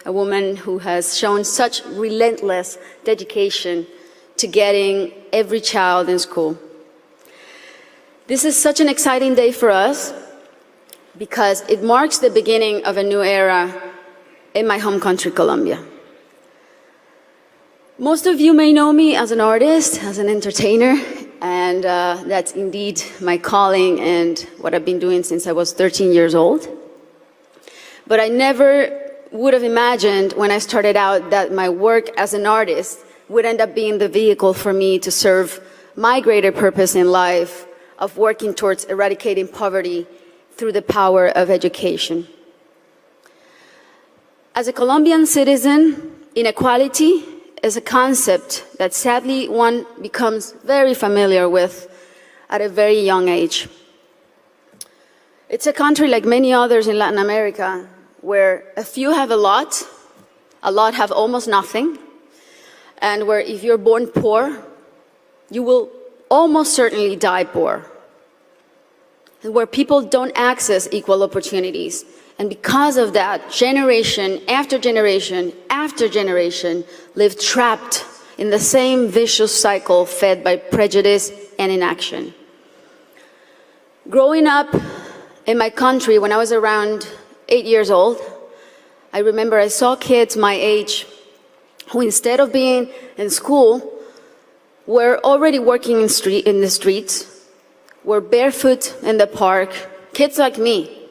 a woman who has shown such relentless dedication to getting every child in school. This is such an exciting day for us because it marks the beginning of a new era in my home country, Colombia. Most of you may know me as an artist, as an entertainer, and that's indeed my calling and what I've been doing since I was 13 years old. But I never would have imagined when I started out that my work as an artist would end up being the vehicle for me to serve my greater purpose in life of working towards eradicating poverty through the power of education. As a Colombian citizen, inequality is a concept that sadly one becomes very familiar with at a very young age. It's a country like many others in Latin America where a few have a lot have almost nothing, and where if you're born poor, you will almost certainly die poor, and where people don't access equal opportunities. And because of that, generation after generation after generation live trapped in the same vicious cycle fed by prejudice and inaction. Growing up in my country when I was around 8 years old, I remember I saw kids my age who, instead of being in school, were already working in the streets, were barefoot in the park, kids like me,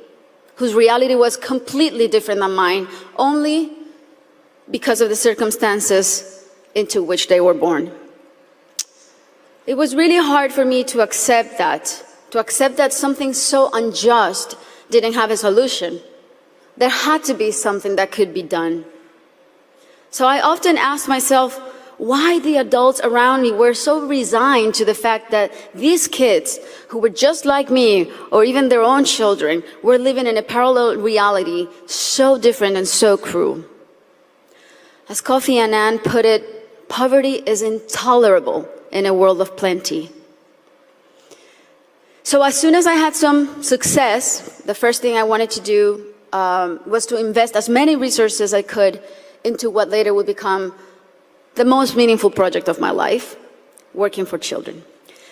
whose reality was completely different than mine, only because of the circumstances into which they were born. It was really hard for me to accept that something so unjust didn't have a solution. There had to be something that could be done. So I often asked myself why the adults around me were so resigned to the fact that these kids, who were just like me, or even their own children, were living in a parallel reality so different and so cruel. As Kofi Annan put it, poverty is intolerable in a world of plenty. So as soon as I had some success, the first thing I wanted to do was to invest as many resources as I could into what later would become the most meaningful project of my life, working for children.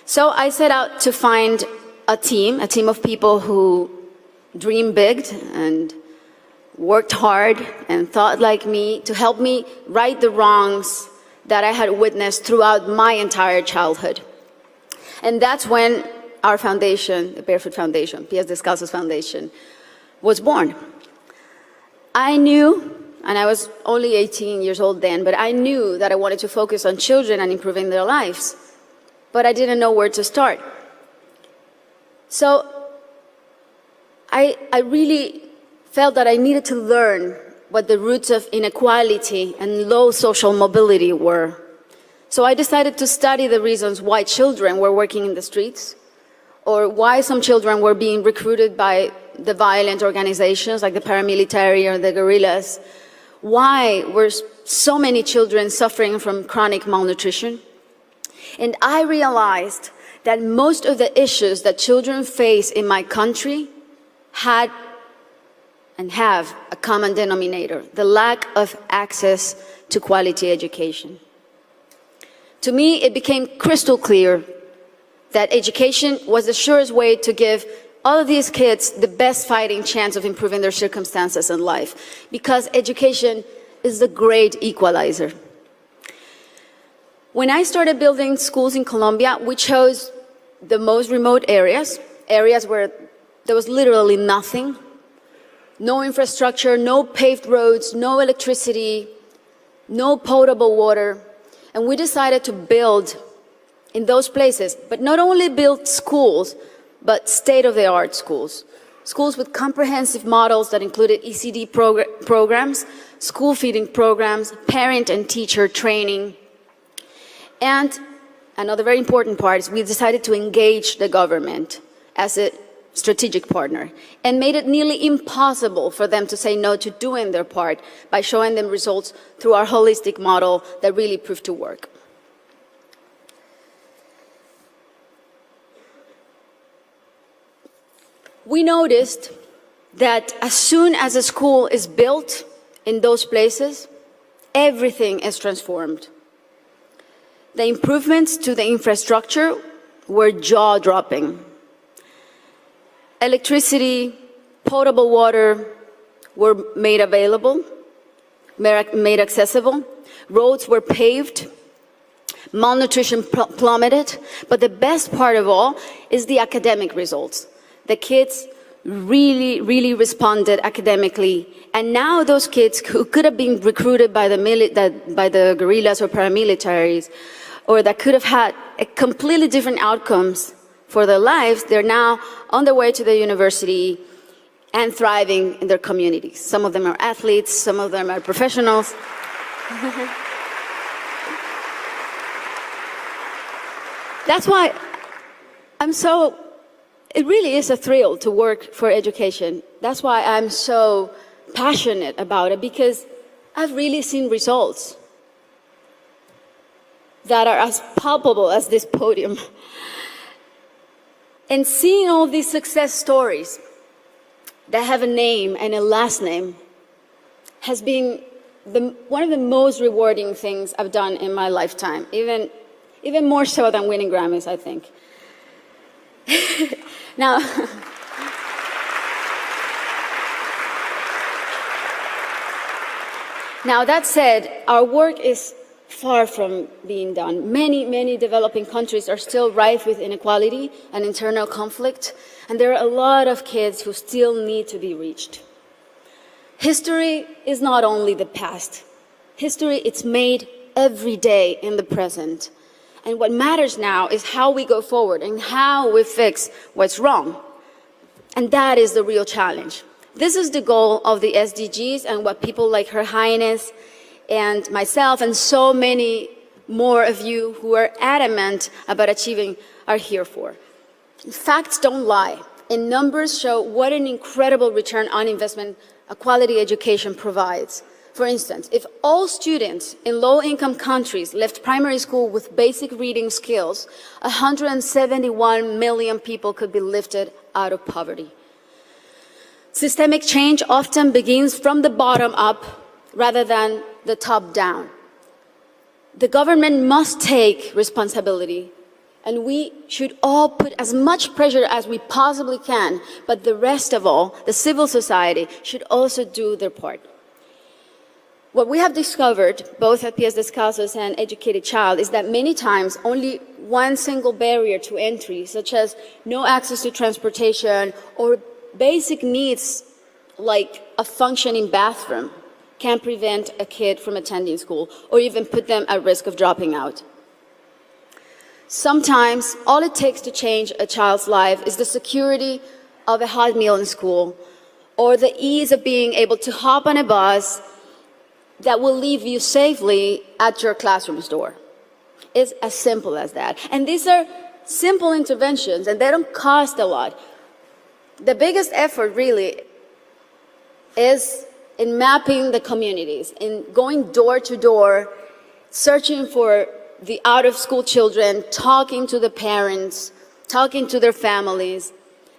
So I set out to find a team of people who dreamed big and worked hard and thought like me to help me right the wrongs that I had witnessed throughout my entire childhood. And that's when our foundation, the Barefoot Foundation, Pies Descalzos Foundation, was born. I knew, and I was only 18 years old then, but I knew that I wanted to focus on children and improving their lives, but I didn't know where to start. So I really felt that I needed to learn what the roots of inequality and low social mobility were. So I decided to study the reasons why children were working in the streets, or why some children were being recruited by the violent organizations like the paramilitary or the guerrillas. Why were so many children suffering from chronic malnutrition? And I realized that most of the issues that children face in my country had and have a common denominator: the lack of access to quality education. To me, it became crystal clear that education was the surest way to give all of these kids the best fighting chance of improving their circumstances in life, because education is the great equalizer. When I started building schools in Colombia, we chose the most remote areas where there was literally nothing, no infrastructure, no paved roads, no electricity, no potable water. And we decided to build in those places, but not only build schools, but state-of-the-art schools. Schools with comprehensive models that included ECD programs, school feeding programs, parent and teacher training. And another very important part is we decided to engage the government as a strategic partner and made it nearly impossible for them to say no to doing their part by showing them results through our holistic model that really proved to work. We noticed that as soon as a school is built in those places, everything is transformed. The improvements to the infrastructure were jaw-dropping. Electricity, potable water were made available, made accessible. Roads were paved. Malnutrition plummeted. But the best part of all is the academic results. The kids really responded academically. And now those kids who could have been recruited by the guerrillas or paramilitaries, or that could have had a completely different outcomes for their lives, they're now on their way to the university and thriving in their communities. Some of them are athletes, some of them are professionals. That's why it really is a thrill to work for education. That's why I'm so passionate about it, because I've really seen results that are as palpable as this podium. And seeing all these success stories that have a name and a last name has been one of the most rewarding things I've done in my lifetime, even more so than winning Grammys, I think. Now, that said, our work is far from being done. Many developing countries are still rife with inequality and internal conflict, and there are a lot of kids who still need to be reached. History is not only the past. History is made every day in the present. And what matters now is how we go forward and how we fix what's wrong. And that is the real challenge. This is the goal of the SDGs and what people like Her Highness and myself and so many more of you who are adamant about achieving are here for. Facts don't lie, and numbers show what an incredible return on investment a quality education provides. For instance, if all students in low-income countries left primary school with basic reading skills, 171 million people could be lifted out of poverty. Systemic change often begins from the bottom up rather than the top down. The government must take responsibility, and we should all put as much pressure as we possibly can, but the rest of all, the civil society, should also do their part. What we have discovered, both at Pies Descalzos and Educated Child, is that many times only one single barrier to entry, such as no access to transportation or basic needs like a functioning bathroom, can prevent a kid from attending school or even put them at risk of dropping out. Sometimes all it takes to change a child's life is the security of a hot meal in school or the ease of being able to hop on a bus that will leave you safely at your classroom's door. It's as simple as that. And these are simple interventions, and they don't cost a lot. The biggest effort really is in mapping the communities, in going door to door, searching for the out-of-school children, talking to the parents, talking to their families.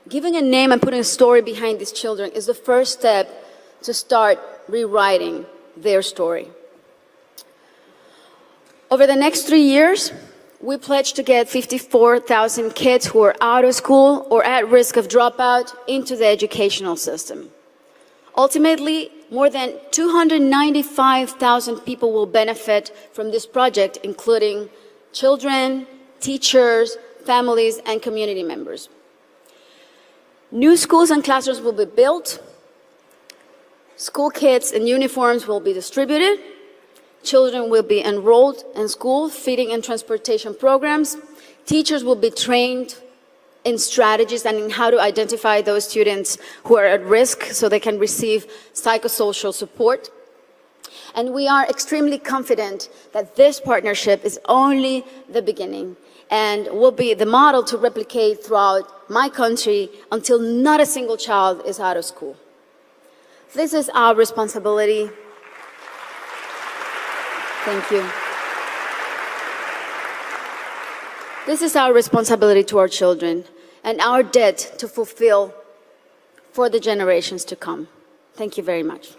Giving a name and putting a story behind these children is the first step to start rewriting their story. Over the next 3 years, we pledge to get 54,000 kids who are out of school or at risk of dropout into the educational system. Ultimately, more than 295,000 people will benefit from this project, including children, teachers, families, and community members. New schools and classrooms will be built. School kits and uniforms will be distributed. Children will be enrolled in school, feeding and transportation programs. Teachers will be trained in strategies and in how to identify those students who are at risk so they can receive psychosocial support. And we are extremely confident that this partnership is only the beginning and will be the model to replicate throughout my country until not a single child is out of school. This is our responsibility. Thank you. This is our responsibility to our children and our debt to fulfill for the generations to come. Thank you very much.